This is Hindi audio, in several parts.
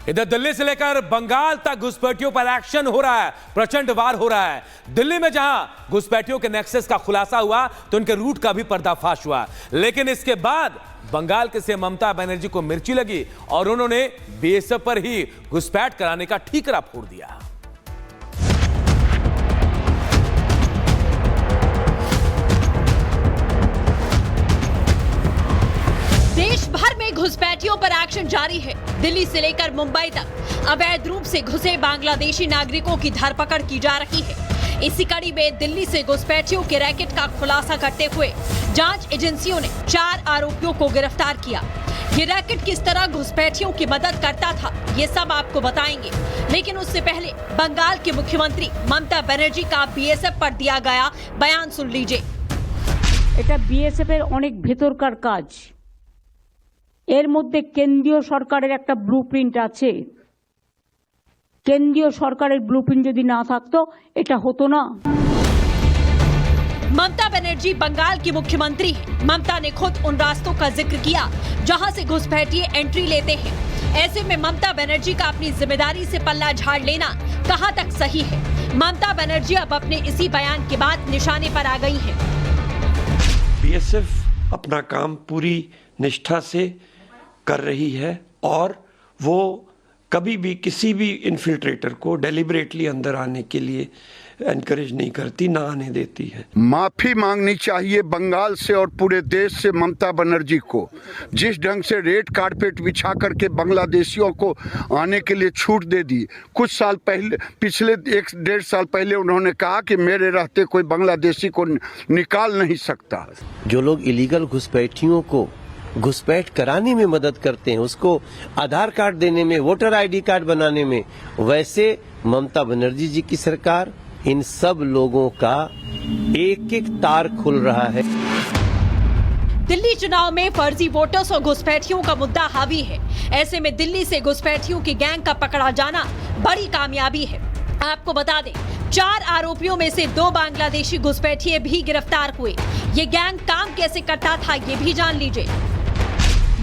इधर दिल्ली से लेकर बंगाल तक घुसपैठियों पर एक्शन हो रहा है, प्रचंड वार हो रहा है। दिल्ली में जहां घुसपैठियों के नेक्सस का खुलासा हुआ तो उनके रूट का भी पर्दाफाश हुआ, लेकिन इसके बाद बंगाल के सीएम ममता बनर्जी को मिर्ची लगी और उन्होंने बीएसएफ पर ही घुसपैठ कराने का ठीकरा फोड़ दिया। देश भर में घुसपैठियों पर एक्शन जारी है। दिल्ली से लेकर मुंबई तक अवैध रूप से घुसे बांग्लादेशी नागरिकों की धरपकड़ की जा रही है। इसी कड़ी में दिल्ली से घुसपैठियों के रैकेट का खुलासा करते हुए जांच एजेंसियों ने 4 आरोपियों को गिरफ्तार किया। ये रैकेट किस तरह घुसपैठियों की मदद करता था, ये सब आपको बताएंगे, लेकिन उससे पहले बंगाल के मुख्यमंत्री ममता बनर्जी का बीएसएफ पर दिया गया बयान सुन लीजिए। এটা বিএসএফের অনেক ভেতরকার কাজ, এর মধ্যে কেন্দ্রীয় সরকারের একটা ব্লুপ্রিন্ট আছে। কেন্দ্রীয় সরকারের ব্লুপ্রিন্ট যদি না থাকতো এটা হতো না। ममता बनर्जी बंगाल की मुख्यमंत्री है। ममता ने खुद उन रास्तों का जिक्र किया जहां से घुसपैठिए एंट्री लेते हैं। ऐसे में ममता बनर्जी का अपनी जिम्मेदारी से पल्ला झाड़ लेना कहां तक सही है? ममता बनर्जी अब अपने इसी बयान के बाद निशाने पर आ गई हैं। बीएसएफ अपना काम पूरी निष्ठा से कर रही है और वो कभी भी किसी भी इन्फिल्ट्रेटर को डेलिबरेटली अंदर आने के लिए एनकरेज नहीं करती, ना आने देती है। माफी मांगनी चाहिए बंगाल से और पूरे देश से ममता बनर्जी को। जिस ढंग से रेड कारपेट बिछा करके बांग्लादेशियों को आने के लिए छूट दे दी। कुछ साल पहले, पिछले 1-1.5 साल पहले उन्होंने कहा कि मेरे रहते कोई बांग्लादेशी को निकाल नहीं सकता। जो लोग इलीगल घुसपैठियों को घुसपैठ कराने में मदद करते हैं, उसको आधार कार्ड देने में, वोटर आईडी कार्ड बनाने में, वैसे ममता बनर्जी जी की सरकार इन सब लोगों का एक-एक तार खुल रहा है। दिल्ली चुनाव में फर्जी वोटर्स और घुसपैठियों का मुद्दा हावी है। ऐसे में दिल्ली से घुसपैठियों की गैंग का पकड़ा जाना बड़ी कामयाबी है। आपको बता दें, 4 आरोपियों में से 2 बांग्लादेशी घुसपैठिए भी गिरफ्तार हुए। ये गैंग काम कैसे करता था, ये भी जान लीजिए।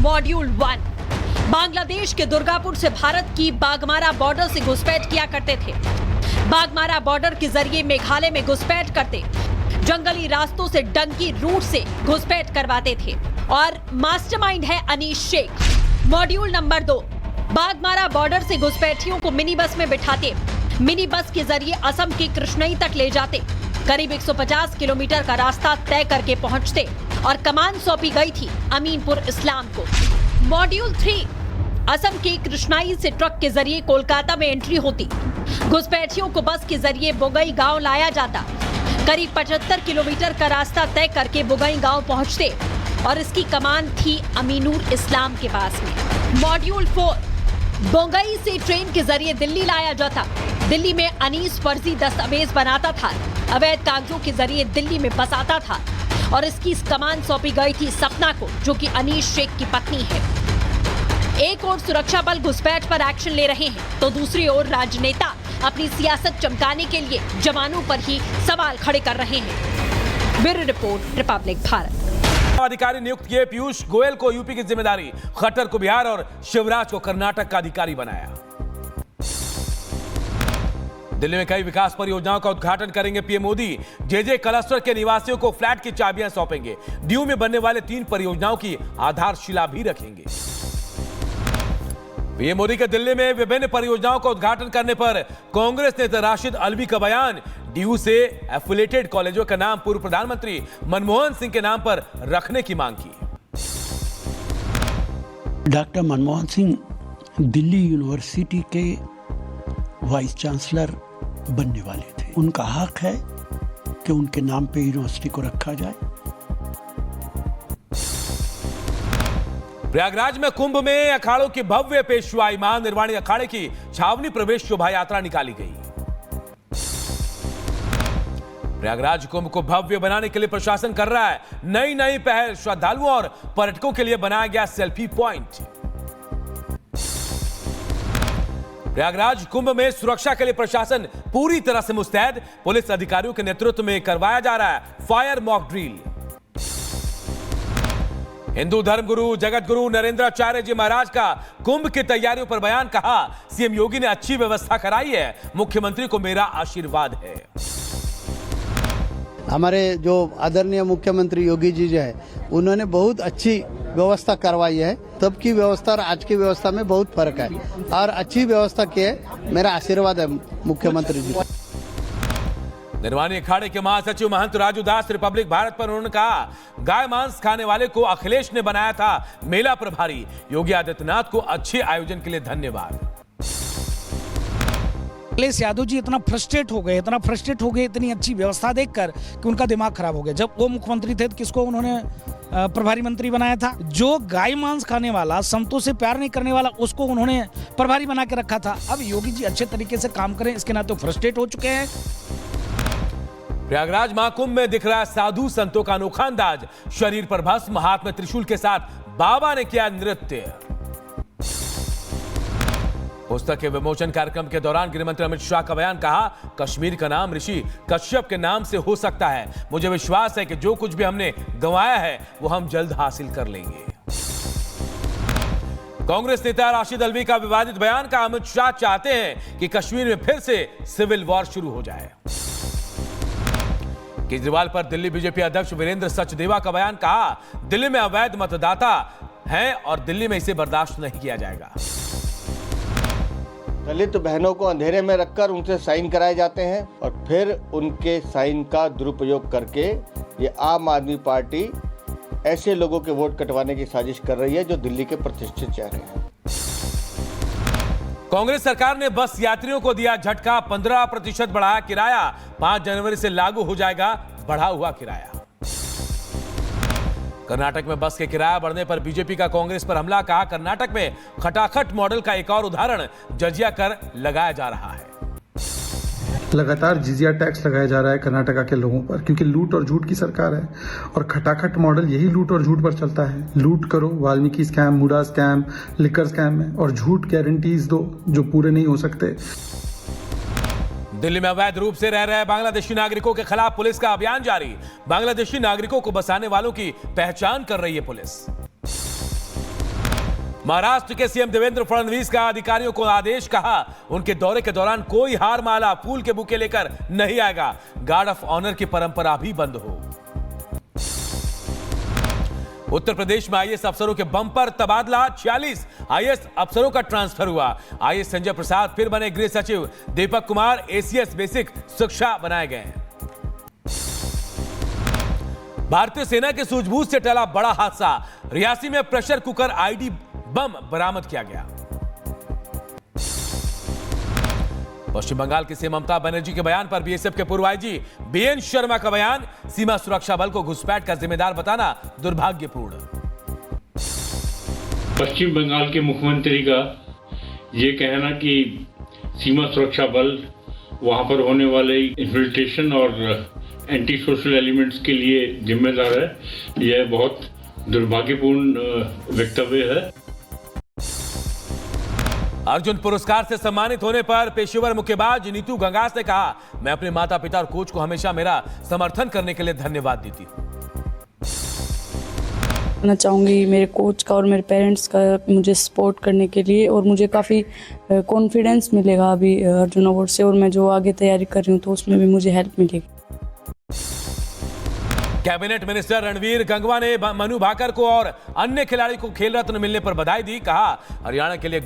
मॉड्यूल 1, बांग्लादेश के दुर्गापुर से भारत की बागमारा बॉर्डर से घुसपैठ किया करते थे। बागमारा बॉर्डर के जरिए मेघालय में घुसपैठ करते, जंगली रास्तों से डंकी रूट से घुसपैठ करवाते थे और मास्टरमाइंड है Anish Shaikh. Module number 2, Bagmara border से घुसपैठियों को मिनी बस में बिठाते, मिनी बस के जरिए असम के कृष्णई तक ले जाते, करीब 150 किलोमीटर का रास्ता तय करके पहुंचते और कमान सौंपी गई थी अमीनपुर इस्लाम को। मॉड्यूल 3, असम के कृष्णाई से ट्रक के जरिए कोलकाता में एंट्री होती, घुसपैठियों को बस के जरिए बोगई गांव लाया जाता, करीब 75 किलोमीटर का रास्ता तय करके बोगई गांव पहुंचते और इसकी कमान थी अमीनुर इस्लाम के पास में। मॉड्यूल 4, बोगई से ट्रेन के जरिए दिल्ली लाया जाता, दिल्ली में अनीस फर्जी दस्तावेज बनाता था, अवैध कागजों के जरिए दिल्ली में बसाता था और इसकी कमान सौंपी गई थी सपना को, जो कि अनीश शेख की पत्नी है। एक ओर सुरक्षा बल घुसपैठ पर एक्शन ले रहे हैं तो दूसरी ओर राजनेता अपनी सियासत चमकाने के लिए जवानों पर ही सवाल खड़े कर रहे हैं। Bureau report, Republic Bharat. अधिकारी नियुक्त किए पीयूष गोयल को यूपी की जिम्मेदारी, खट्टर को बिहार और शिवराज को कर्नाटक का अधिकारी बनाया। दिल्ली में कई विकास परियोजनाओं का उद्घाटन करेंगे पीएम मोदी। जेजे क्लस्टर के निवासियों को फ्लैट की चाबियां सौंपेंगे। दीव में बनने वाले 3 परियोजनाओं की आधारशिला भी रखेंगे। पीएम मोदी के दिल्ली में विभिन्न परियोजनाओं का उद्घाटन करने पर कांग्रेस नेता राशिद अल्वी का बयान। डीयू से एफिलिएटेड कॉलेजों का नाम पूर्व प्रधानमंत्री मनमोहन सिंह के नाम पर रखने की मांग की। डॉक्टर मनमोहन सिंह दिल्ली यूनिवर्सिटी के वाइस चांसलर बनने वाले थे। उनका हक है कि उनके नाम पे यूनिवर्सिटी को रखा जाए। प्रयागराज में कुंभ में अखाड़ों की भव्य पेशवाई, मां निर्वाणी अखाड़े की छावनी प्रवेश शोभा यात्रा निकाली गई। प्रयागराज कुंभ को भव्य बनाने के लिए प्रशासन कर रहा है नई पहल। श्रद्धालुओं और पर्यटकों के लिए बनाया गया सेल्फी पॉइंट। प्रयागराज कुंभ में सुरक्षा के लिए प्रशासन पूरी तरह से मुस्तैद। पुलिस अधिकारियों के नेतृत्व में करवाया जा रहा है फायर मॉक ड्रिल। हिंदू धर्मगुरु जगत गुरु नरेंद्राचार्य जी महाराज का कुंभ की तैयारियों पर बयान। कहा, सीएम योगी ने अच्छी व्यवस्था कराई है, मुख्यमंत्री को मेरा आशीर्वाद है। हमारे जो आदरणीय मुख्यमंत्री योगी जी जो है उन्होंने बहुत अच्छी व्यवस्था करवाई है। तब की व्यवस्था और आज की व्यवस्था में बहुत फर्क है और अच्छी व्यवस्था की है, मेरा आशीर्वाद है मुख्यमंत्री जी। निर्वाणी अखाड़े के महासचिव महंत राजू दास रिपब्लिक भारत पर उन्होंने कहा, गाय मांस खाने वाले को अखिलेश ने बनाया था मेला प्रभारी। योगी आदित्यनाथ को अच्छे आयोजन के लिए धन्यवाद। अखिलेश यादव जी इतना फ्रस्ट्रेट हो गए, इतनी अच्छी व्यवस्था देखकर कि उनका दिमाग खराब हो गया। जब वो मुख्यमंत्री थे तो किसको उन्होंने प्रभारी मंत्री बनाया था? जो गाय मांस खाने वाला, संतों से प्यार नहीं करने वाला, उसको उन्होंने प्रभारी बना के रखा था। अब योगी जी अच्छे तरीके से काम करें, इसके नाते फ्रस्ट्रेट हो चुके हैं। प्रयागराज महाकुंभ में दिख रहा है साधु संतों का अनोखा अंदाज। शरीर पर भस्म, हाथ में त्रिशूल के साथ बाबा ने किया नृत्य। पुस्तक के विमोचन कार्यक्रम के दौरान गृहमंत्री अमित शाह का बयान। कहा, कश्मीर का नाम ऋषि कश्यप के नाम से हो सकता है। मुझे विश्वास है कि जो कुछ भी हमने गंवाया है वो हम जल्द हासिल कर लेंगे। कांग्रेस नेता राशिद अल्वी का विवादित बयान। का, अमित शाह चाहते हैं कि कश्मीर में फिर से सिविल वॉर शुरू हो जाए। केजरीवाल पर दिल्ली बीजेपी अध्यक्ष वीरेंद्र सचदेवा का बयान। कहा, दिल्ली में अवैध मतदाता हैं और दिल्ली में इसे बर्दाश्त नहीं किया जाएगा। दलित बहनों को अंधेरे में रखकर उनसे साइन कराए जाते हैं और फिर उनके साइन का दुरुपयोग करके ये आम आदमी पार्टी ऐसे लोगों के वोट कटवाने की साजिश कर रही है जो दिल्ली के प्रतिष्ठित चेहरे हैं। कांग्रेस सरकार ने बस यात्रियों को दिया झटका। 15% बढ़ाया किराया। 5 जनवरी से लागू हो जाएगा बढ़ा हुआ किराया। कर्नाटक में बस के किराया बढ़ने पर बीजेपी का कांग्रेस पर हमला। कहा, कर्नाटक में खटाखट मॉडल का एक और उदाहरण जजिया कर लगाया जा रहा है। लगातार जिजिया टैक्स लगाया जा रहा है कर्नाटका के लोगों पर, क्योंकि लूट और झूठ की सरकार है और खटाखट मॉडल यही लूट और झूठ पर चलता है। लूट करो, Valmiki scam, MUDA scam, liquor scam में, और झूठ गारंटीज दो जो पूरे नहीं हो सकते। दिल्ली में अवैध रूप से रह रहे बांग्लादेशी नागरिकों के खिलाफ पुलिस का अभियान जारी। बांग्लादेशी नागरिकों को बसाने वालों की पहचान कर रही है पुलिस। महाराष्ट्र के सीएम देवेंद्र फडणवीस का अधिकारियों को आदेश। कहा, उनके दौरे के दौरान कोई हार माला, फूल के बुके लेकर नहीं आएगा। गार्ड ऑफ ऑनर की परंपरा भी बंद हो। उत्तर प्रदेश में आईएएस अफसरों के बम्पर तबादला। 46 आईएएस अफसरों का ट्रांसफर हुआ। आईएएस संजय प्रसाद फिर बने गृह सचिव। दीपक कुमार एसीएस बेसिक शिक्षा बनाए गए हैं। भारतीय सेना की सूझबूझ से टला बड़ा हादसा। रियासी में प्रेशर कुकर आईडी बम बरामद किया गया। पश्चिम बंगाल की सीएम ममता बनर्जी के बयान पर बीएसएफ के पूर्व आईजी बीएन शर्मा का बयान। सीमा सुरक्षा बल को घुसपैठ का जिम्मेदार बताना दुर्भाग्यपूर्ण। पश्चिम बंगाल के मुख्यमंत्री का ये कहना कि सीमा सुरक्षा बल वहां पर होने वाले इन्फिल्ट्रेशन और एंटी सोशल एलिमेंट्स के लिए जिम्मेदार है, यह बहुत दुर्भाग्यपूर्ण वक्तव्य है। अर्जुन पुरस्कार से सम्मानित होने पर पेशेवर मुक्केबाज नीतू गंगास ने कहा, मैं अपने माता पिता और कोच को हमेशा मेरा समर्थन करने के लिए धन्यवाद देती हूं। मैं चाहूंगी मेरे कोच का और मेरे पेरेंट्स का मुझे सपोर्ट करने के लिए, और मुझे काफ़ी कॉन्फिडेंस मिलेगा अभी अर्जुन अवार्ड से, और मैं जो आगे तैयारी कर रही हूँ तो उसमें भी मुझे हेल्प मिलेगी। कैबिनेट मिनिस्टर रणवीर गंगवा ने मनु भाकर को और अन्य खिलाड़ी को खेल रत्न मिलने पर बधाई दी। कहा, हरियाणा के लिए